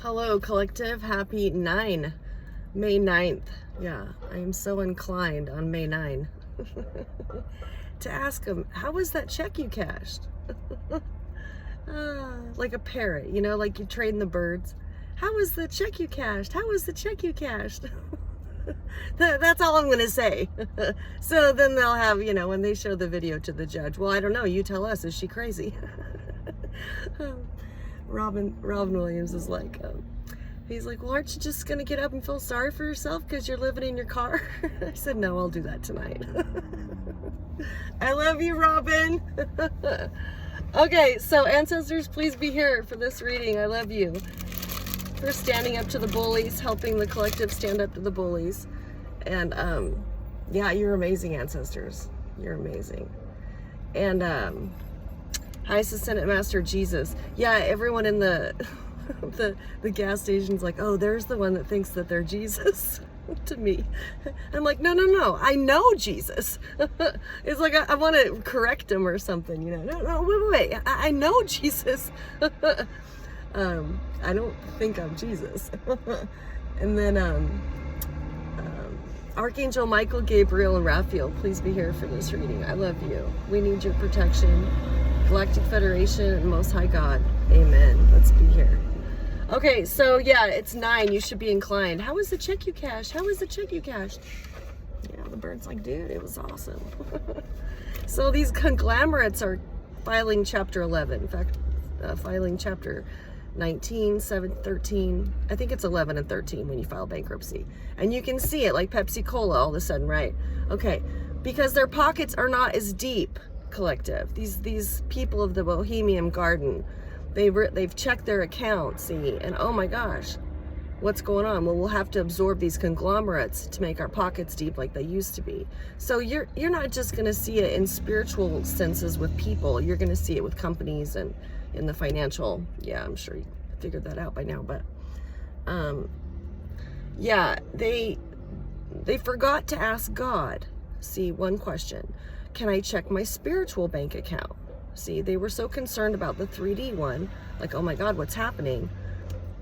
Hello, collective. Happy May 9th. Yeah, I am so inclined on May 9 to ask him, how was that check you cashed? Like a parrot, like you train the birds. How was the check you cashed? How was the check you cashed? That's all I'm going to say. So then they'll have, when they show the video to the judge, well, I don't know, you tell us, is she crazy? Robin Williams is like, he's like, well, aren't you just going to get up and feel sorry for yourself because you're living in your car? I said, no, I'll do that tonight. I love you, Robin. Okay, so ancestors, please be here for this reading. I love you. For standing up to the bullies, helping the collective stand up to the bullies. And yeah, you're amazing, ancestors. You're amazing. And hi, Senate Master Jesus. Yeah, everyone in the the gas station's like, oh, there's the one that thinks that they're Jesus. To me, I'm like, no, I know Jesus. It's like I want to correct him or something, no, wait, I know Jesus. I don't think I'm Jesus. And then Archangel Michael, Gabriel, and Raphael, please be here for this reading. I love you. We need your protection. Galactic Federation and Most High God. Amen. Let's be here. Okay, so yeah, it's 9. You should be inclined. How was the check you cashed? How was the check you cashed? Yeah, the bird's like, dude, it was awesome. So these conglomerates are filing chapter 11. In fact, filing chapter 19, 7, 13. I think it's 11 and 13 when you file bankruptcy. And you can see it like Pepsi Cola all of a sudden, right? Okay, because their pockets are not as deep, collective. These people of the Bohemian Garden, they've checked their account, see, and oh my gosh, what's going on? Well, we'll have to absorb these conglomerates to make our pockets deep like they used to be. So you're not just going to see it in spiritual senses with people. You're going to see it with companies and in the financial. Yeah, I'm sure you figured that out by now. But yeah, they forgot to ask God. See, one question: can I check my spiritual bank account? See, they were so concerned about the 3D one, like, oh my God, what's happening,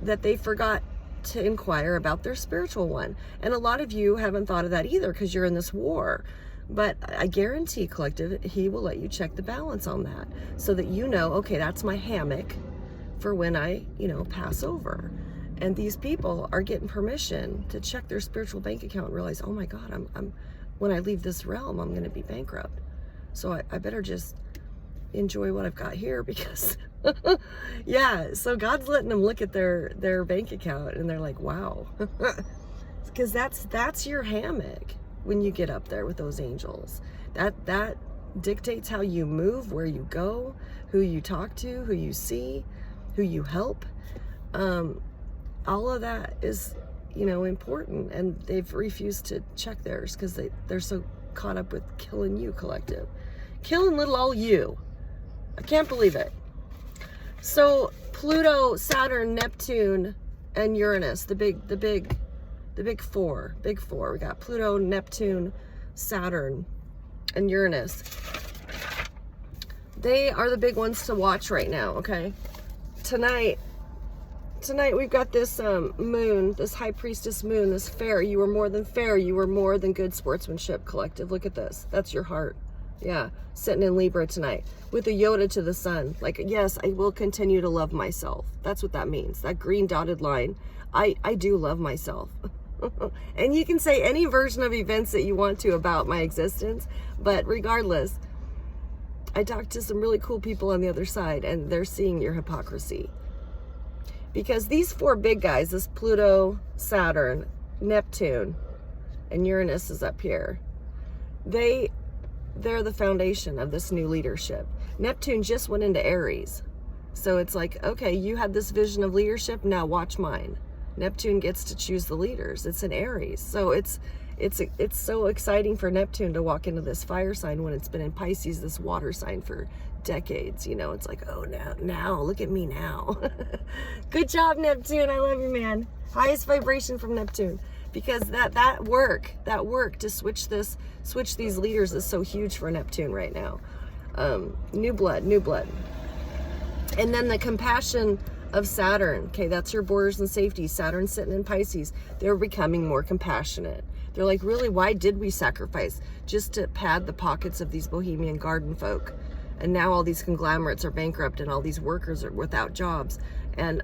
that they forgot to inquire about their spiritual one. And a lot of you haven't thought of that either because you're in this war. But I guarantee, collective, he will let you check the balance on that so that you know, okay, that's my hammock for when I, pass over. And these people are getting permission to check their spiritual bank account and realize, oh my God, I'm when I leave this realm, I'm going to be bankrupt. So I better just enjoy what I've got here because yeah, so God's letting them look at their bank account and they're like, wow. Because that's your hammock when you get up there with those angels. That dictates how you move, where you go, who you talk to, who you see, who you help. All of that is important, and they've refused to check theirs because they're so caught up with killing you, collective, killing little old you. I can't believe it. So Pluto, Saturn, Neptune, and Uranus, the big four. We got Pluto, Neptune, Saturn, and Uranus. They are the big ones to watch right now, okay? Tonight we've got this moon, this high priestess moon, this fair. You were more than fair. You were more than good sportsmanship, collective. Look at this. That's your heart. Yeah, sitting in Libra tonight with a Yoda to the sun. Like, yes, I will continue to love myself. That's what that means. That green dotted line. I do love myself. And you can say any version of events that you want to about my existence. But regardless, I talked to some really cool people on the other side, and they're seeing your hypocrisy. Because these 4 big guys, this Pluto, Saturn, Neptune, and Uranus is up here. They're the foundation of this new leadership. Neptune just went into Aries. So it's like, okay, you had this vision of leadership, now watch mine. Neptune gets to choose the leaders. It's in Aries. So it's so exciting for Neptune to walk into this fire sign when it's been in Pisces, this water sign, for decades. It's like, oh, now, look at me now. Good job, Neptune. I love you, man. Highest vibration from Neptune. Because that work to switch these leaders is so huge for Neptune right now. New blood. And then the compassion of Saturn. Okay, that's your borders and safety. Saturn sitting in Pisces. They're becoming more compassionate. They're like, really, why did we sacrifice? Just to pad the pockets of these bohemian garden folk. And now all these conglomerates are bankrupt and all these workers are without jobs. And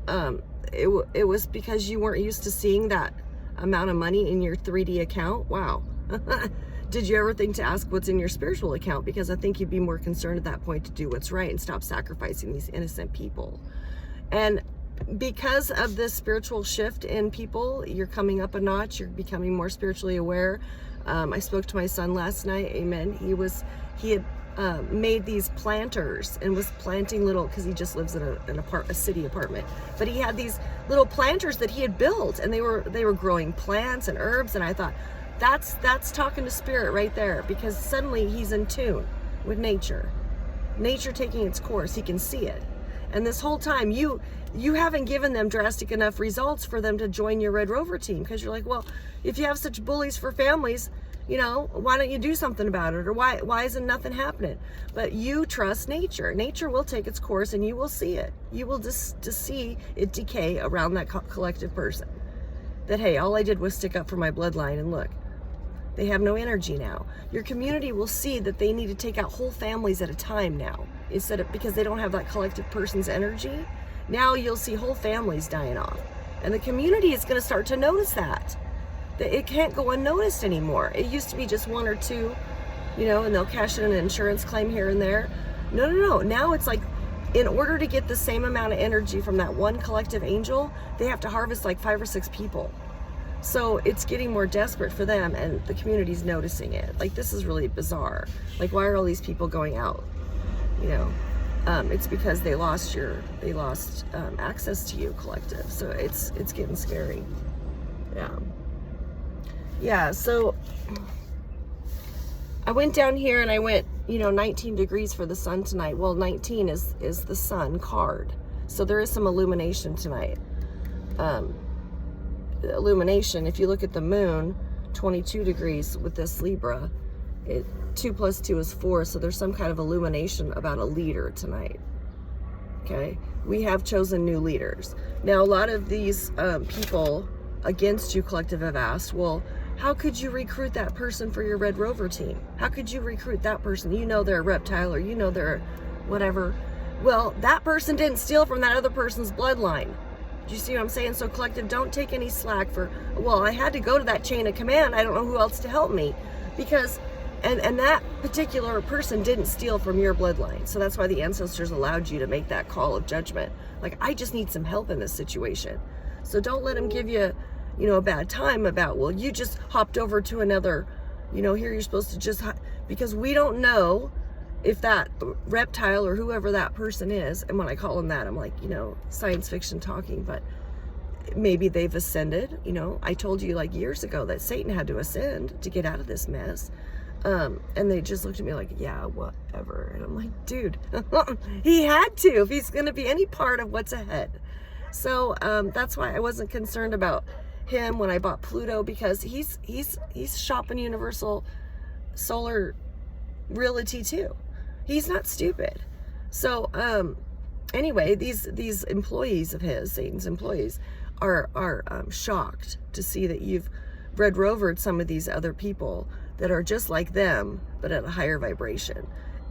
it was because you weren't used to seeing that amount of money in your 3D account. Wow. Did you ever think to ask what's in your spiritual account? Because I think you'd be more concerned at that point to do what's right and stop sacrificing these innocent people. And because of this spiritual shift in people, you're coming up a notch. You're becoming more spiritually aware. I spoke to my son last night. Amen. He had made these planters and was planting little, because he just lives in a city apartment, but he had these little planters that he had built, and they were growing plants and herbs. And I thought, that's talking to spirit right there, because suddenly he's in tune with nature taking its course. He can see it. And this whole time you haven't given them drastic enough results for them to join your Red Rover team, because you're like, well, if you have such bullies for families, why don't you do something about it? Or why isn't nothing happening? But you trust nature. Nature will take its course, and you will see it. You will just see it decay around that collective person. That, hey, all I did was stick up for my bloodline, and look, they have no energy now. Your community will see that they need to take out whole families at a time now, because they don't have that collective person's energy. Now you'll see whole families dying off. And the community is going to start to notice that it can't go unnoticed anymore. It used to be just one or two, and they'll cash in an insurance claim here and there. No. Now it's like, in order to get the same amount of energy from that one collective angel, they have to harvest like 5 or 6 people. So it's getting more desperate for them, and the community's noticing it. Like, this is really bizarre. Like, why are all these people going out? It's because they lost access to you, collective. So it's getting scary. Yeah, so I went down here and I went, 19 degrees for the sun tonight. Well, 19 is the sun card. So there is some illumination tonight. Illumination, if you look at the moon, 22 degrees with this Libra, 2 + 2 is 4. So there's some kind of illumination about a leader tonight. Okay, we have chosen new leaders. Now, a lot of these people against you, collective, have asked, well, how could you recruit that person for your Red Rover team? How could you recruit that person? They're a reptile, or they're whatever. Well, that person didn't steal from that other person's bloodline. Do you see what I'm saying? So, collective, don't take any slack for, well, I had to go to that chain of command. I don't know who else to help me. Because, and that particular person didn't steal from your bloodline. So that's why the ancestors allowed you to make that call of judgment. Like, I just need some help in this situation. So don't let them give you, a bad time about, well, you just hopped over to another, here you're supposed to just, because we don't know if that reptile or whoever that person is, and when I call them that, I'm like, science fiction talking, but maybe they've ascended. I told you like years ago that Satan had to ascend to get out of this mess. And they just looked at me like, yeah, whatever. And I'm like, dude, he had to, if he's going to be any part of what's ahead. So that's why I wasn't concerned about him when I bought Pluto, because he's shopping Universal Solar Realty too. He's not stupid. So anyway, these employees of his, Satan's employees, are shocked to see that you've Red Rovered some of these other people that are just like them, but at a higher vibration.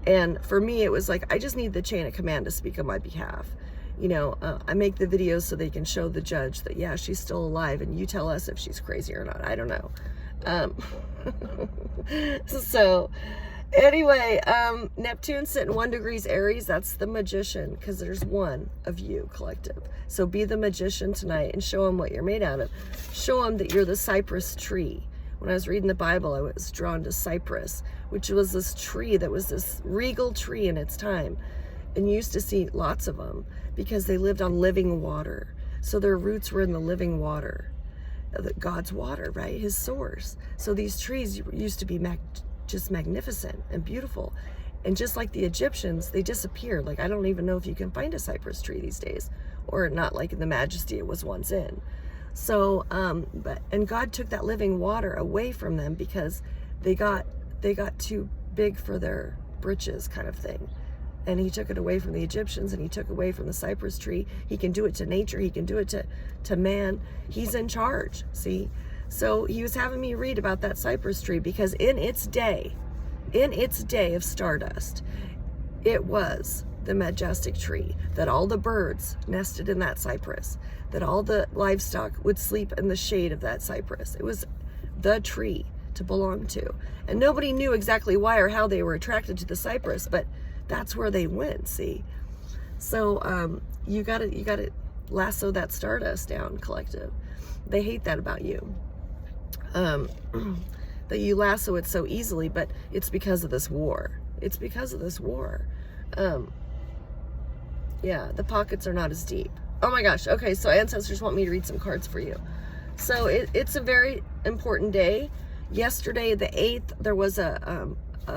And for me, it was like, I just need the chain of command to speak on my behalf. I make the videos so they can show the judge that, yeah, she's still alive, and you tell us if she's crazy or not. I don't know. So anyway, Neptune sitting 1 degrees Aries, that's the magician, because there's one of you, collective. So be the magician tonight and show them what you're made out of. Show them that you're the cypress tree. When I was reading the Bible, I was drawn to cypress, which was this tree that was this regal tree in its time. And you used to see lots of them because they lived on living water. So their roots were in the living water, God's water, right? His source. So these trees used to be just magnificent and beautiful. And just like the Egyptians, they disappeared. Like, I don't even know if you can find a cypress tree these days, or not like in the majesty it was once in. So, and God took that living water away from them because they got too big for their britches, kind of thing. And he took it away from the Egyptians, and he took away from the cypress tree. He can do it to nature. He can do it to man. He's in charge, see? So he was having me read about that cypress tree, because in its day of stardust, it was the majestic tree, that all the birds nested in that cypress, that all the livestock would sleep in the shade of that cypress. It was the tree to belong to. And nobody knew exactly why or how they were attracted to the cypress, but that's where they went, see? So you gotta lasso that stardust down, collective. They hate that about you. That you lasso it so easily, but it's because of this war. It's because of this war. Yeah, the pockets are not as deep. Oh my gosh. Okay, so ancestors want me to read some cards for you. So it's a very important day. Yesterday, the 8th, there was a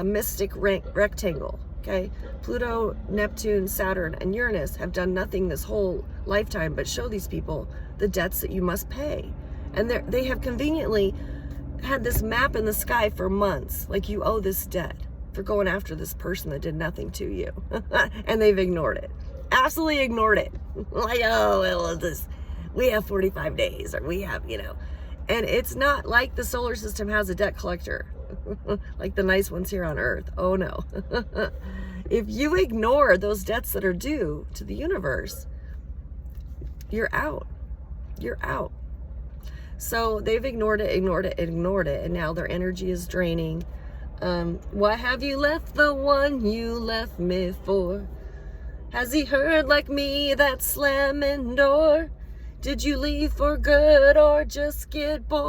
mystic rectangle. Okay, Pluto, Neptune, Saturn, and Uranus have done nothing this whole lifetime but show these people the debts that you must pay. And they have conveniently had this map in the sky for months, like you owe this debt for going after this person that did nothing to you. And they've ignored it. Absolutely ignored it. Like, oh, well, we have 45 days, or we have, And it's not like the solar system has a debt collector, like the nice ones here on Earth. Oh, no. If you ignore those debts that are due to the universe, you're out. You're out. So they've ignored it, and now their energy is draining. Why have you left the one you left me for? Has he heard like me that slamming door? Did you leave for good or just get bored?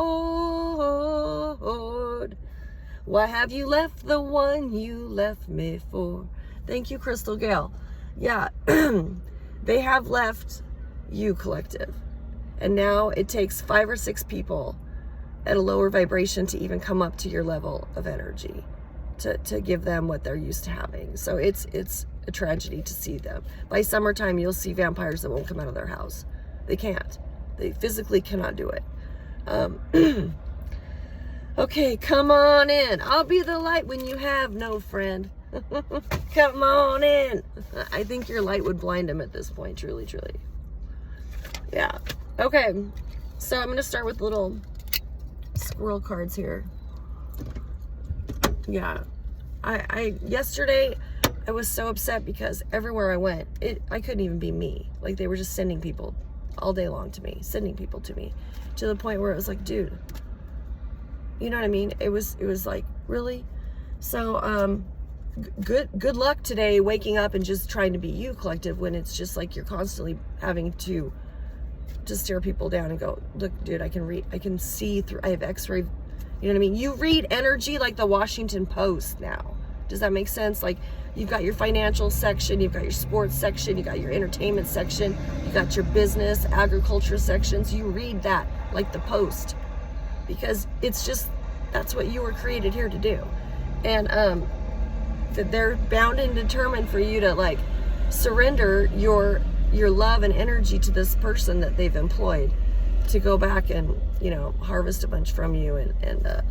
Why have you left the one you left me for? Thank you, Crystal Gale. Yeah, they have left you, collective. And now it takes 5 or 6 people at a lower vibration to even come up to your level of energy, to give them what they're used to having. So it's a tragedy to see them. By summertime, you'll see vampires that won't come out of their house. They can't. They physically cannot do it. Okay, come on in. I'll be the light when you have no friend. Come on in. I think your light would blind him at this point, truly, truly. Yeah. Okay, so I'm going to start with little squirrel cards here. Yeah. Yesterday, I was so upset because everywhere I went, I couldn't even be me. Like, they were just sending people all day long to me, sending people to me, to the point where it was like, dude, you know what I mean? It was like, really? So, good luck today waking up and just trying to be you, collective, when it's just like you're constantly having to stare people down and go, look, dude, I can see through, I have x-ray, you know what I mean? You read energy like the Washington Post now. Does that make sense? Like, you've got your financial section, you've got your sports section, you got your entertainment section, you got your business, agriculture sections. You read that like the Post, because it's just, that's what you were created here to do. And that they're bound and determined for you to like surrender your love and energy to this person that they've employed to go back and, harvest a bunch from you and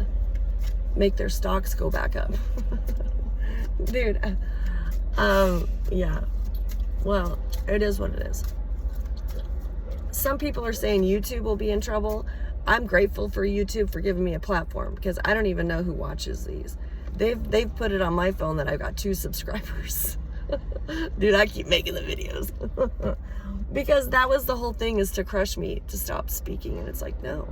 make their stocks go back up. Dude, yeah. Well, it is what it is. Some people are saying YouTube will be in trouble. I'm grateful for YouTube for giving me a platform, because I don't even know who watches these. They've put it on my phone that I've got 2 subscribers. Dude, I keep making the videos. Because that was the whole thing, is to crush me, to stop speaking. And it's like, no.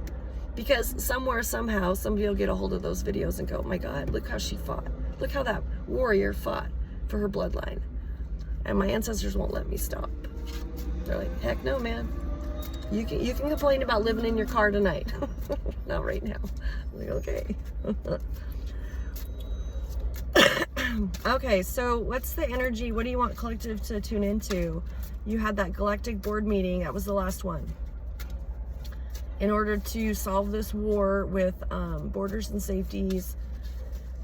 Because somewhere, somehow, somebody will get a hold of those videos and go, oh my God, look how she fought. Look how that warrior fought for her bloodline. And my ancestors won't let me stop. They're like, heck no, man. You can complain about living in your car tonight. Not right now. I'm like, okay. Okay, so what's the energy? What do you want collective to tune into? You had that galactic board meeting. That was the last one. In order to solve this war with borders and safeties.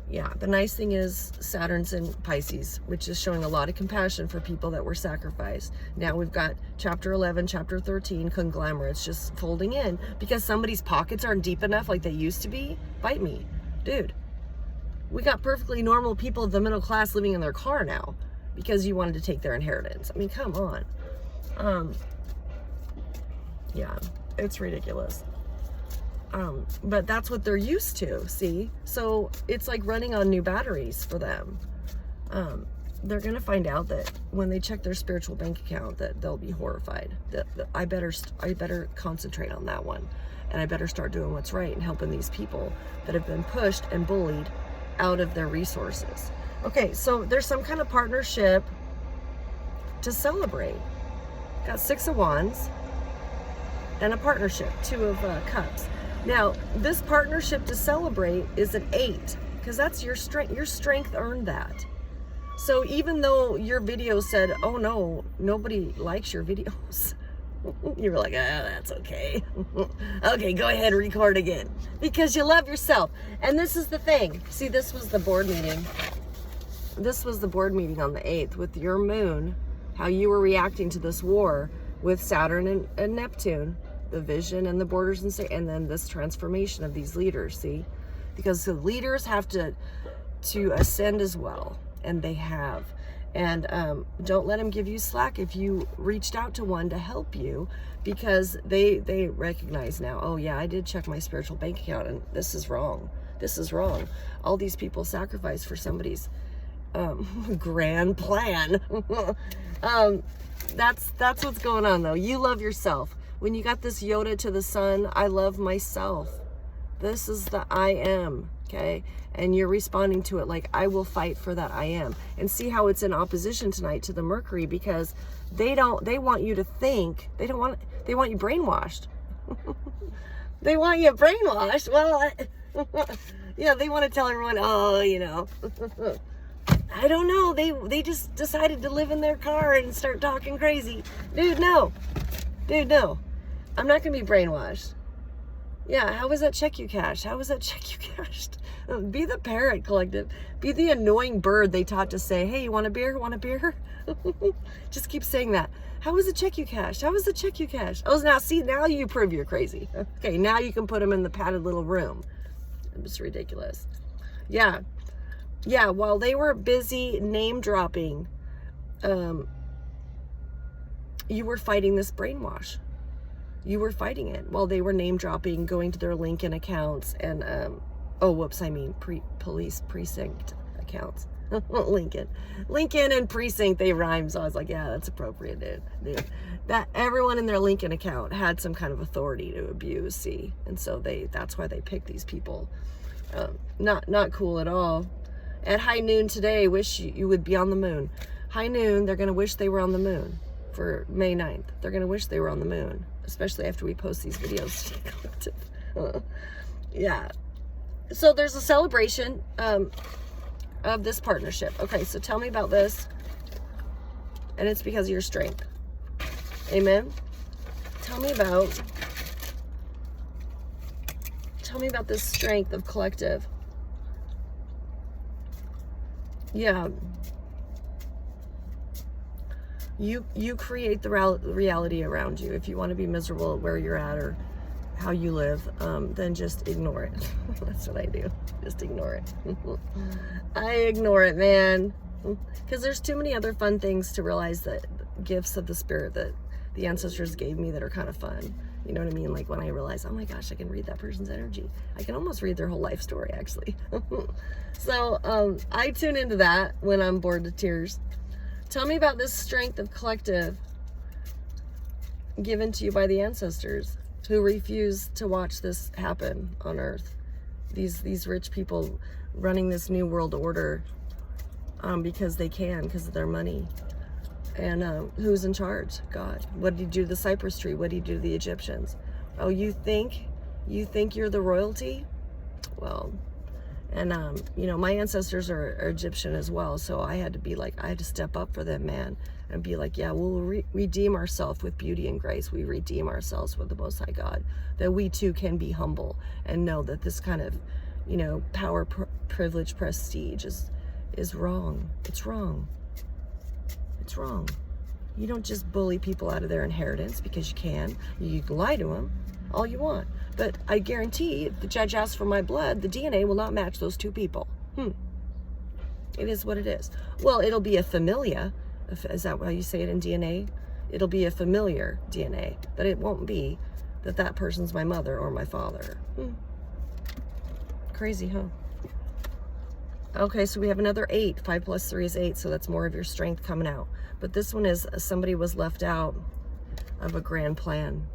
Yeah, the nice thing is Saturn's in Pisces, which is showing a lot of compassion for people that were sacrificed. Now we've got chapter 11, chapter 13, conglomerates just folding in because somebody's pockets aren't deep enough like they used to be. Bite me. Dude. We got perfectly normal people of the middle class living in their car now. because you wanted to take their inheritance. I mean, come on. Yeah, it's ridiculous. But that's what they're used to, see? So it's like running on new batteries for them. They're going to find out that when they check their spiritual bank account, that they'll be horrified. That I better concentrate on that one. And I better start doing what's right and helping these people that have been pushed and bullied out of their resources. Okay, so there's some kind of partnership to celebrate. Got 6 of Wands and a partnership, 2 of Cups. Now, this partnership to celebrate is an 8, because that's your strength. Your strength earned that. So even though your video said, oh no, nobody likes your videos, you were like, that's okay. Okay, go ahead, record again. Because you love yourself. And this is the thing. See, this was the board meeting. This was the board meeting on the 8th with your moon, how you were reacting to this war with Saturn and Neptune, the vision and the borders, and then this transformation of these leaders, see? Because the leaders have to ascend as well, and they have. And don't let them give you slack if you reached out to one to help you, because they recognize now, oh yeah, I did check my spiritual bank account, and this is wrong. This is wrong. All these people sacrificed for somebody's grand plan. That's what's going on, though. You love yourself. When you got this Yoda to the sun, I love myself. This is the I am, okay? And you're responding to it like, I will fight for that I am. And see how it's in opposition tonight to the Mercury, because they want you to think, they want you brainwashed. They want you brainwashed. Well, yeah, they want to tell everyone, oh, you know, I don't know. They just decided to live in their car and start talking crazy. Dude, no. Dude, no. I'm not going to be brainwashed. Yeah, how was that check you cashed? How was that check you cashed? Be the parrot collective. Be the annoying bird they taught to say, hey, you want a beer? Want a beer? Just keep saying that. How was the check you cashed? How was the check you cashed? Oh, now you prove you're crazy. Okay, now you can put them in the padded little room. It's ridiculous. Yeah, while they were busy name dropping, you were fighting this brainwash. You were fighting it while they were name dropping, going to their Lincoln accounts and, police precinct accounts. Lincoln and precinct, they rhyme. So I was like, yeah, that's appropriate, dude. That everyone in their Lincoln account had some kind of authority to abuse, see? And so that's why they picked these people. Not cool at all. At high noon today, wish you would be on the moon. High noon, they're going to wish they were on the moon for May 9th. They're going to wish they were on the moon, especially after we post these videos. Yeah. So there's a celebration of this partnership. Okay, so tell me about this. And it's because of your strength. Amen. Tell me about this strength of collective. Yeah. You create the reality around you. If you want to be miserable where you're at or how you live, then just ignore it. That's what I do. Just ignore it. I ignore it, man. Because there's too many other fun things to realize, that gifts of the spirit that the ancestors gave me that are kind of fun. You know what I mean? Like when I realize, oh my gosh, I can read that person's energy. I can almost read their whole life story, actually. So I tune into that when I'm bored to tears. Tell me about this strength of collective given to you by the ancestors who refuse to watch this happen on Earth. These rich people running this new world order because they can, because of their money. And who's in charge? God. What did he do to the cypress tree? What did he do to the Egyptians? Oh, you think you're the royalty? Well, and you know, my ancestors are Egyptian as well, so I had to step up for them, man, and be like, yeah, we'll redeem ourselves with beauty and grace. We redeem ourselves with the Most High God, that we too can be humble and know that this kind of, you know, power, privilege, prestige is wrong. It's wrong. It's wrong. You don't just bully people out of their inheritance because you can. You can lie to them all you want. But I guarantee if the judge asks for my blood, the DNA will not match those two people. It is what it is. Well, it'll be a familia. Is that how you say it in DNA? It'll be a familiar DNA, but it won't be that person's my mother or my father. Crazy, huh? Okay, so we have another 8. 5 plus 3 is 8, so that's more of your strength coming out. But this one is somebody was left out of a grand plan.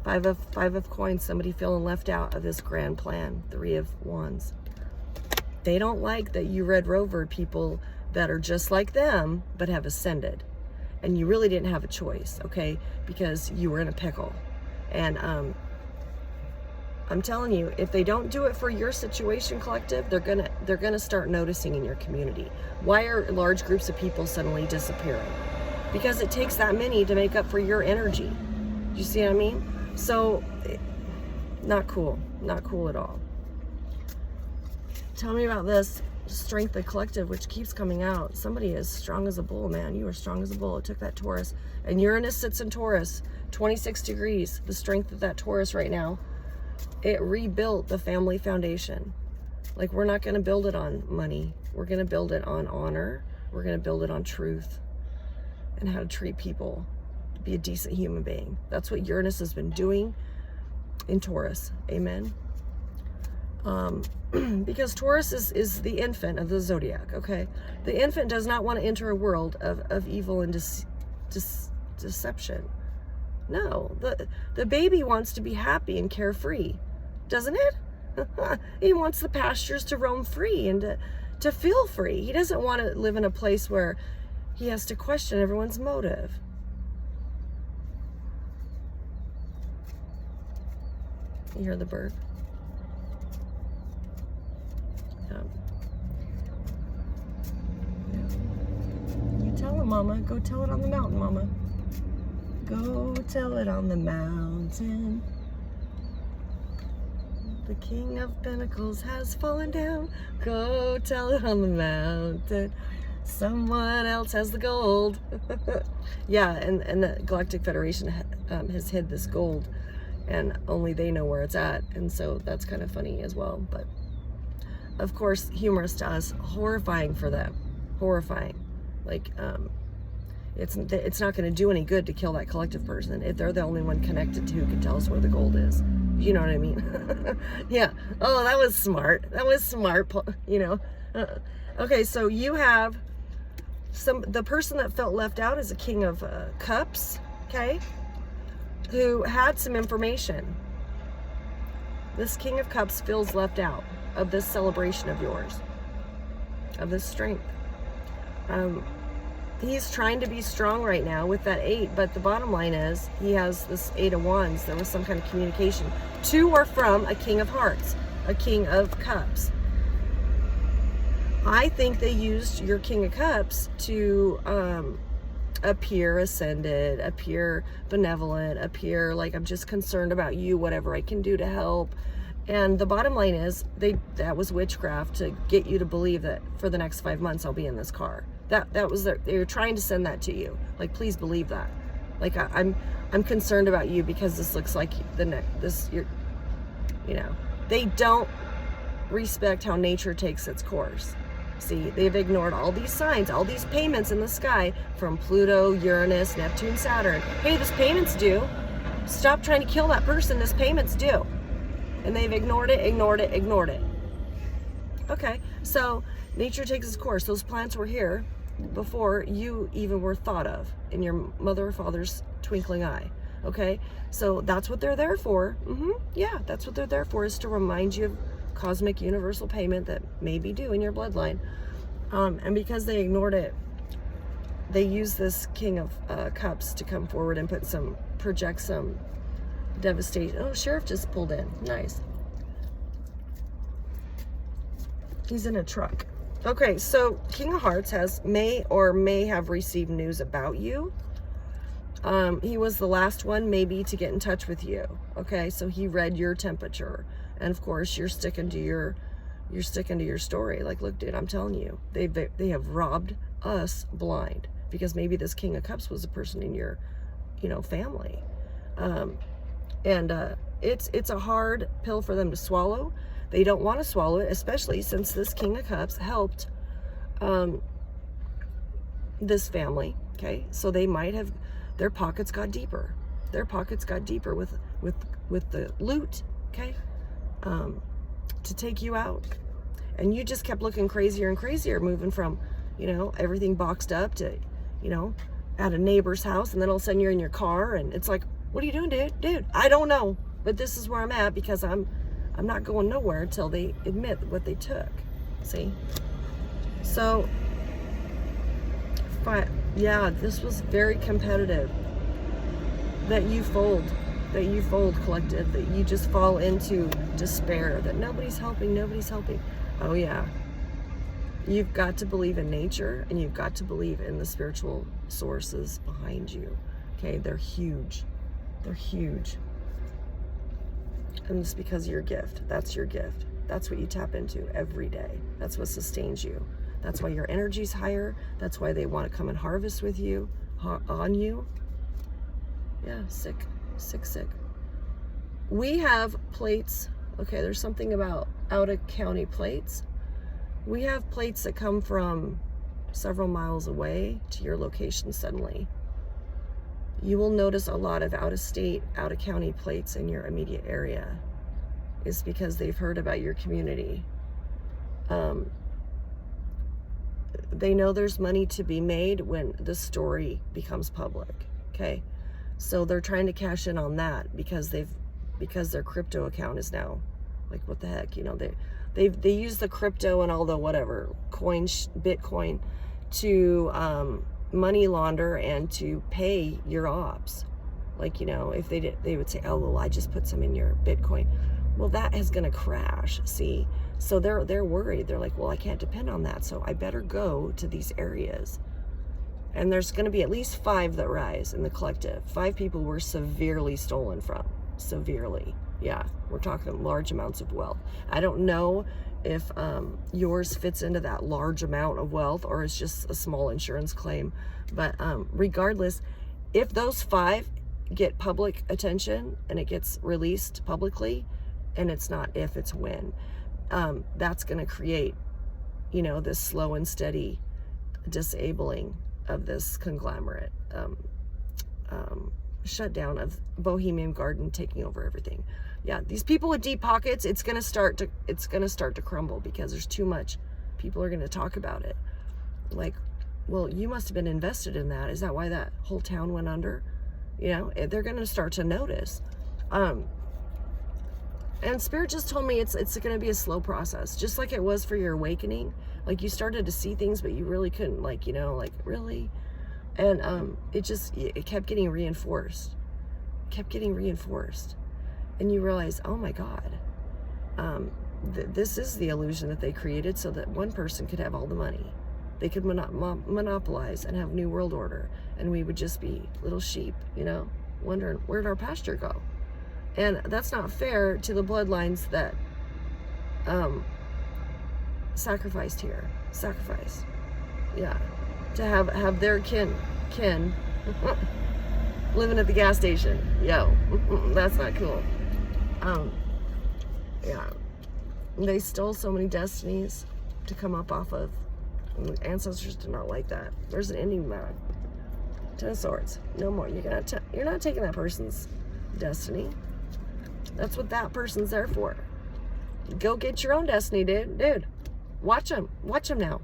5 of coins, somebody feeling left out of this grand plan. 3 of wands. They don't like that you Red Rover people that are just like them, but have ascended. And you really didn't have a choice, okay? Because you were in a pickle. And I'm telling you, if they don't do it for your situation, collective, they're gonna start noticing in your community. Why are large groups of people suddenly disappearing? Because it takes that many to make up for your energy. Do you see what I mean? So, not cool. Not cool at all. Tell me about this strength of collective, which keeps coming out. Somebody is strong as a bull, man. You are strong as a bull. It took that Taurus. And Uranus sits in Taurus, 26 degrees. The strength of that Taurus right now, it rebuilt the family foundation. Like, we're not going to build it on money. We're going to build it on honor. We're going to build it on truth and how to treat people, to be a decent human being. That's what Uranus has been doing in Taurus. Amen. Because Taurus is the infant of the zodiac, okay? The infant does not want to enter a world of evil and deception. No, the baby wants to be happy and carefree, doesn't it? He wants the pastures to roam free and to feel free. He doesn't want to live in a place where he has to question everyone's motive. You hear the bird? You tell it, Mama. Go tell it on the mountain, Mama. Go tell it on the mountain. The King of Pentacles has fallen down. Go tell it on the mountain. Someone else has the gold. Yeah, and the Galactic Federation has hid this gold, and only they know where it's at. And so that's kind of funny as well. But of course, humorous to us, horrifying for them. Horrifying. Like, it's not going to do any good to kill that collective person if they're the only one connected to who can tell us where the gold is. You know what I mean? Yeah. Oh, that was smart. That was smart, you know. Okay, so you have the person that felt left out is a King of Cups, okay, who had some information. This King of Cups feels left out of this celebration of yours, of this strength. He's trying to be strong right now with that 8, but the bottom line is he has this 8 of Wands. There was some kind of communication to or from a King of Hearts, a King of Cups. I think they used your King of Cups to appear ascended, appear benevolent, appear like I'm just concerned about you, whatever I can do to help. And the bottom line is that was witchcraft to get you to believe that for the next 5 months I'll be in this car. That was they were trying to send that to you. Like, please believe that. Like, I'm concerned about you because this looks like you know, they don't respect how nature takes its course. See, they've ignored all these signs, all these payments in the sky from Pluto, Uranus, Neptune, Saturn. Hey, this payment's due. Stop trying to kill that person. This payment's due. And they've ignored it, ignored it, ignored it. Okay, so nature takes its course. Those plants were here before you even were thought of in your mother or father's twinkling eye. Okay, so that's what they're there for. Yeah, that's what they're there for, is to remind you of cosmic universal payment that may be due in your bloodline. And because they ignored it, they used this King of Cups to come forward and project some devastation. Oh, sheriff just pulled in. Nice. He's in a truck. Okay, so King of Hearts may have received news about you. He was the last one maybe to get in touch with you. Okay, so he read your temperature, and of course you're sticking to your story. Like, look, dude, I'm telling you, they have robbed us blind, because maybe this King of Cups was a person in your, family, and it's a hard pill for them to swallow. They don't want to swallow it, especially since this King of Cups helped this family, okay? So they might have, their pockets got deeper. Their pockets got deeper with the loot, okay? To take you out. And you just kept looking crazier and crazier, moving from, you know, everything boxed up to, you know, at a neighbor's house, and then all of a sudden you're in your car, and it's like, what are you doing, dude? I don't know, but this is where I'm at, because I'm not going nowhere until they admit what they took. See? So, yeah, this was very competitive. That you fold, collective, that you just fall into despair, that nobody's helping. Oh yeah. You've got to believe in nature, and you've got to believe in the spiritual sources behind you. Okay, they're huge. And it's because of your gift. That's your gift. That's what you tap into every day. That's what sustains you. That's why your energy's higher. That's why they want to come and harvest with you, on you. Yeah, sick. We have plates. Okay, there's something about out-of-county plates. We have plates that come from several miles away to your location suddenly. You will notice a lot of out-of-state, out-of-county plates in your immediate area. It's because they've heard about your community. They know there's money to be made when the story becomes public, okay? So they're trying to cash in on that because their crypto account is now, like, what the heck, you know, they use the crypto and all the whatever Bitcoin to money launder and to pay your ops. Like, you know, if they would say, oh, well, I just put some in your Bitcoin. Well, that is going to crash. See, so they're worried. They're like, well, I can't depend on that, so I better go to these areas. And there's going to be at least 5 that rise in the collective. 5 people were severely stolen from. Severely. Yeah, we're talking large amounts of wealth. I don't know if yours fits into that large amount of wealth, or it's just a small insurance claim. But regardless, if those 5 get public attention and it gets released publicly, and it's not if, it's when, that's going to create, you know, this slow and steady disabling of this conglomerate, shutdown of Bohemian Garden taking over everything. Yeah, these people with deep pockets, it's gonna start to crumble, because there's too much. People are gonna talk about it. Like, well, you must have been invested in that. Is that why that whole town went under? You know, they're gonna start to notice. And Spirit just told me it's gonna be a slow process, just like it was for your awakening. Like, you started to see things, but you really couldn't, like, you know, like, really. And it kept getting reinforced. And you realize, oh my God, this is the illusion that they created so that one person could have all the money. They could monopolize and have New World Order, and we would just be little sheep, you know, wondering, where'd our pasture go? And that's not fair to the bloodlines that sacrificed here. Yeah. To have their kin living at the gas station. Yo, that's not cool. Yeah. They stole so many destinies to come up off of. And the ancestors did not like that. There's an ending map. 10 of Swords. No more. You're not taking that person's destiny. That's what that person's there for. Go get your own destiny, dude. Watch them now.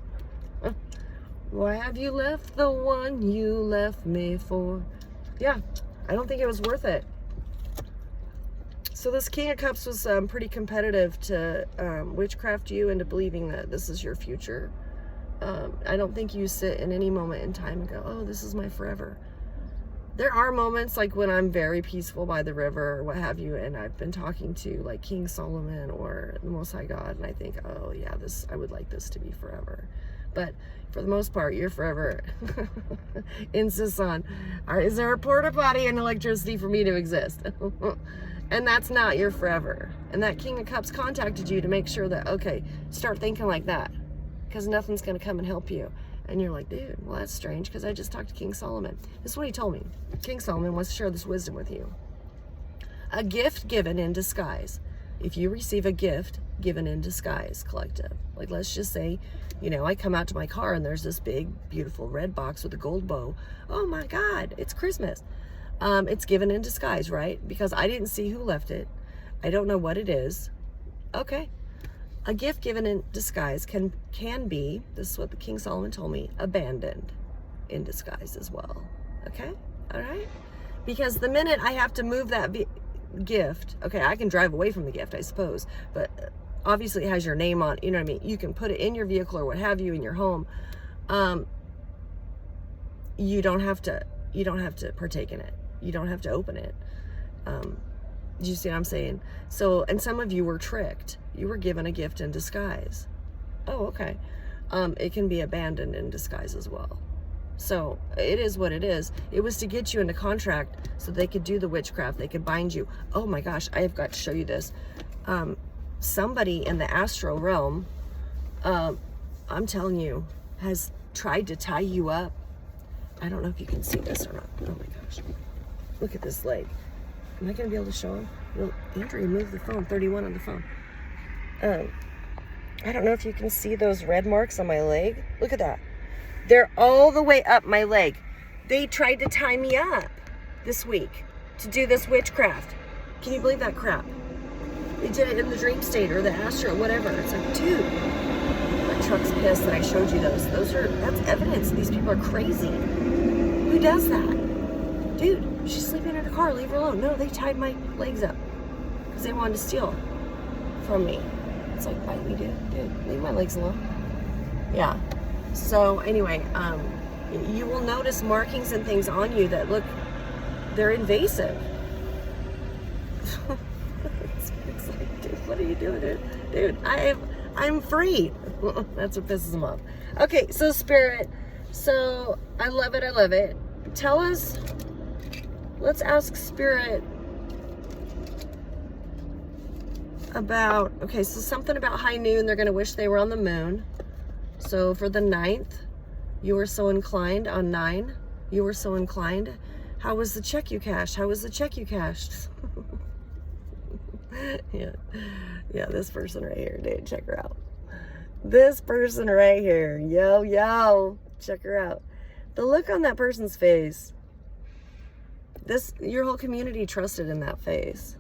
Why have you left the one you left me for? Yeah, I don't think it was worth it. So this King of Cups was pretty competitive to witchcraft you into believing that this is your future. I don't think you sit in any moment in time and go, oh, this is my forever. There are moments like when I'm very peaceful by the river or what have you, and I've been talking to like King Solomon or the Most High God, and I think, oh yeah, I would like this to be forever. But for the most part, you're forever insists on, is there a porta potty and electricity for me to exist? And that's not your forever. And that King of Cups contacted you to make sure that, okay, start thinking like that, because nothing's going to come and help you. And you're like, dude, well, that's strange, because I just talked to King Solomon. This is what he told me. King Solomon wants to share this wisdom with you. A gift given in disguise. if you receive a gift given in disguise, collective, like let's just say, I come out to my car and there's this big, beautiful red box with a gold bow. Oh my God, it's Christmas. It's given in disguise, right? Because I didn't see who left it. I don't know what it is. Okay. A gift given in disguise can be, this is what the King Solomon told me, abandoned in disguise as well. Okay? All right? Because the minute I have to move that gift, okay, I can drive away from the gift, I suppose, but obviously it has your name on, you know what I mean? You can put it in your vehicle or what have you in your home. You don't have to partake in it. You don't have to open it. Do you see what I'm saying? So, and some of you were tricked. You were given a gift in disguise. Oh, okay. It can be abandoned in disguise as well. So it is what it is. It was to get you into contract so they could do the witchcraft. They could bind you. Oh my gosh, I have got to show you this. Somebody in the astral realm, I'm telling you, has tried to tie you up. I don't know if you can see this or not. Oh my gosh. Look at this leg. Am I going to be able to show him? Well, Andrea, move the phone. 31 on the phone. I don't know if you can see those red marks on my leg. Look at that. They're all the way up my leg. They tried to tie me up this week to do this witchcraft. Can you believe that crap? They did it in the dream state or the astral, whatever. It's like, dude, my truck's pissed that I showed you those. That's evidence these people are crazy. Who does that? Dude, she's sleeping in her car. Leave her alone. No, they tied my legs up because they wanted to steal from me. It's like, bite me, dude. Leave my legs alone. Yeah. So anyway, you will notice markings and things on you that look, they're invasive. it's like, dude, what are you doing, dude? I'm free. That's what pisses them off. Okay, so Spirit. So I love it. Tell us. Let's ask Spirit about, okay, so something about high noon. They're going to wish they were on the moon. So for the 9th, you were so inclined on 9. You were so inclined. How was the check you cashed? Yeah, this person right here, dude, check her out. This person right here, yo, check her out. The look on that person's face. Your whole community trusted in that face.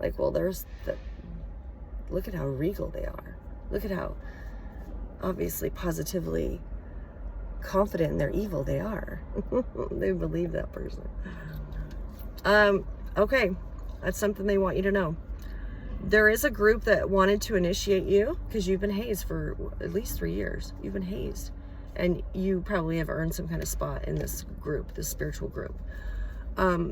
Like, well, look at how regal they are. Look at how obviously positively confident in their evil they are. They believe that person. Okay, that's something they want you to know. There is a group that wanted to initiate you because you've been hazed for at least 3 years. You've been hazed, and you probably have earned some kind of spot in this group, this spiritual group.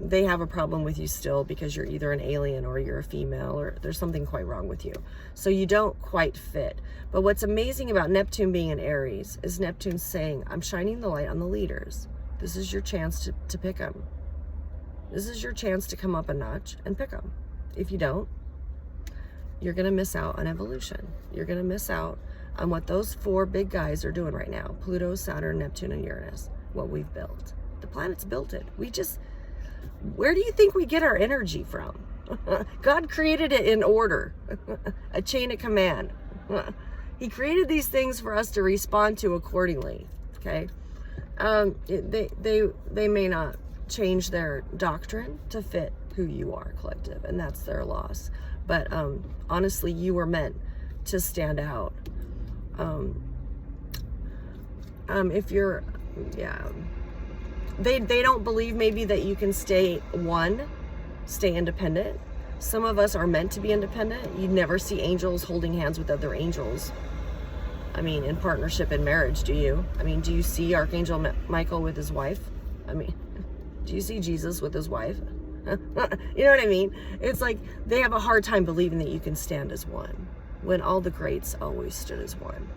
They have a problem with you still because you're either an alien or you're a female, or there's something quite wrong with you. So you don't quite fit. But what's amazing about Neptune being in Aries is Neptune saying, I'm shining the light on the leaders. This is your chance to pick them. This is your chance to come up a notch and pick them. If you don't, you're going to miss out on evolution. You're going to miss out on what those 4 big guys are doing right now. Pluto, Saturn, Neptune, and Uranus. What we've built. The planets built it. Where do you think we get our energy from? God created it in order, a chain of command. He created these things for us to respond to accordingly. Okay, they may not change their doctrine to fit who you are, collective, and that's their loss. But honestly, you were meant to stand out. If you're, They don't believe maybe that you can stay independent. Some of us are meant to be independent. You never see angels holding hands with other angels. I mean, in partnership in marriage, do you? I mean, do you see Archangel Michael with his wife? I mean, do you see Jesus with his wife? You know what I mean? It's like they have a hard time believing that you can stand as one when all the greats always stood as one.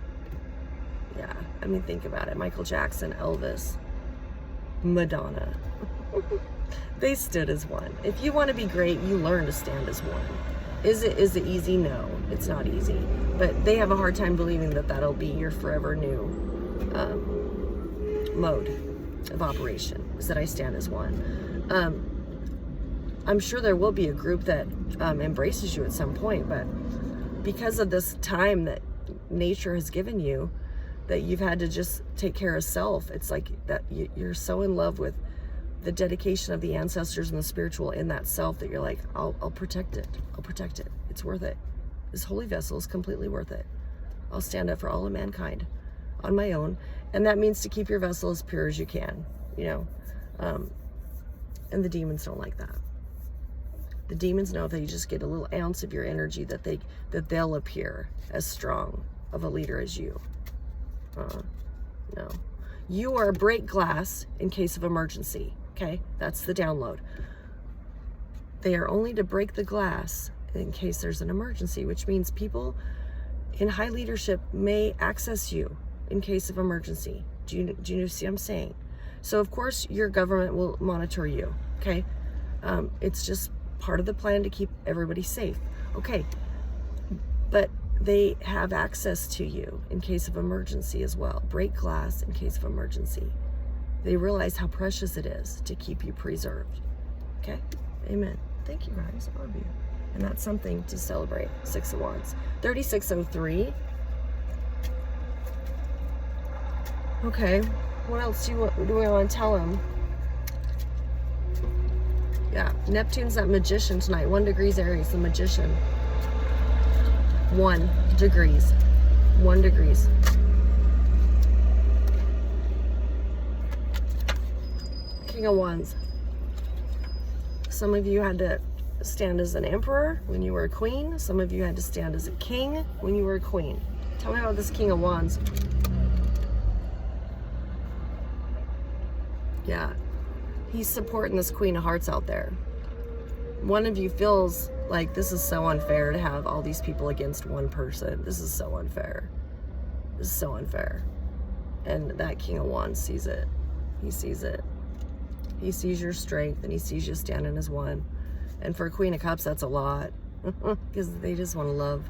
Yeah, I mean, think about it. Michael Jackson, Elvis, Madonna. They stood as one. If you want to be great, you learn to stand as one. Is it easy? No, it's not easy. But they have a hard time believing that that'll be your forever new mode of operation, is that I stand as one. I'm sure there will be a group that embraces you at some point, but because of this time that nature has given you, that you've had to just take care of self, it's like that you're so in love with the dedication of the ancestors and the spiritual in that self that you're like, I'll protect it. I'll protect it. It's worth it. This holy vessel is completely worth it. I'll stand up for all of mankind on my own. And that means to keep your vessel as pure as you can, you know. And the demons don't like that. The demons know if they just get a little ounce of your energy that they'll appear as strong of a leader as you. No. You are a break glass in case of emergency. Okay, that's the download. They are only to break the glass in case there's an emergency, which means people in high leadership may access you in case of emergency. Do you see what I'm saying? So of course your government will monitor you. Okay, it's just part of the plan to keep everybody safe. Okay, but they have access to you in case of emergency as well. Break glass in case of emergency. They realize how precious it is to keep you preserved. Okay? Amen. Thank you, guys. I love you. And that's something to celebrate. 6 of Wands. 3603. Okay. What else do we want to tell them? Yeah. Neptune's that magician tonight. 1 degrees Aries, the magician. 1 degrees. 1 degrees. King of Wands. Some of you had to stand as an emperor when you were a queen. Some of you had to stand as a king when you were a queen. Tell me about this King of Wands. Yeah. He's supporting this Queen of Hearts out there. One of you feels like this is so unfair to have all these people against one person. This is so unfair. This is so unfair. And that King of Wands sees it. He sees it. He sees your strength and he sees you standing as one. And for a Queen of Cups, that's a lot. Because they just want to love.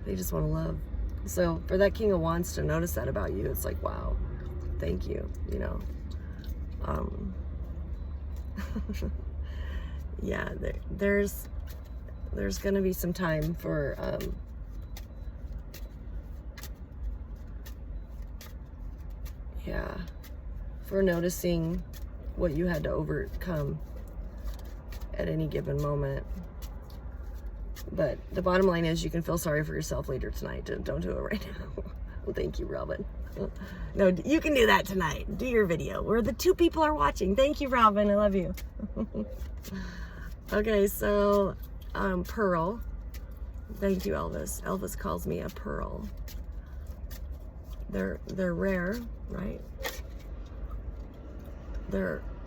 They just want to love. So for that King of Wands to notice that about you, it's like, wow, thank you, you know. Yeah, there's going to be some time for for noticing what you had to overcome at any given moment. But the bottom line is you can feel sorry for yourself later tonight. Don't do it right now. Well, thank you, Robin. No, you can do that tonight. Do your video where the 2 people are watching. Thank you, Robin. I love you. Okay, so Pearl. Thank you, Elvis. Elvis calls me a pearl. They're rare, right?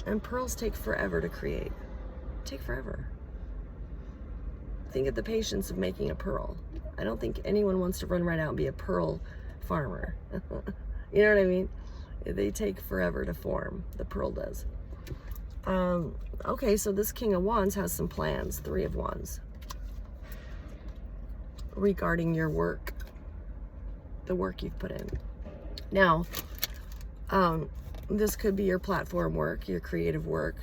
And pearls take forever to create. Take forever. Think of the patience of making a pearl. I don't think anyone wants to run right out and be a pearl farmer. You know what I mean? They take forever to form. The pearl does. Okay, so this King of Wands has some plans. 3 of Wands. Regarding your work. The work you've put in. Now, this could be your platform work, your creative work.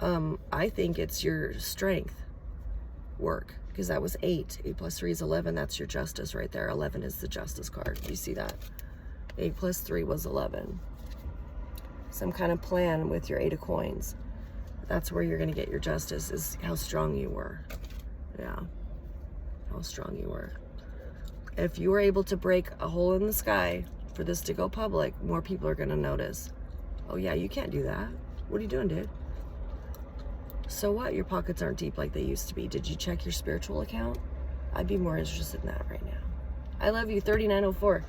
I think it's your strength work, because that was 8. 8 plus 3 is 11. That's your justice right there. 11 is the justice card. You see that? 8 plus 3 was 11. Some kind of plan with your 8 of coins. That's where you're going to get your justice, is how strong you were. Yeah. How strong you were. If you were able to break a hole in the sky for this to go public, more people are going to notice. Oh yeah, you can't do that. What are you doing, dude? So what? Your pockets aren't deep like they used to be. Did you check your spiritual account? I'd be more interested in that right now. I love you, 3904.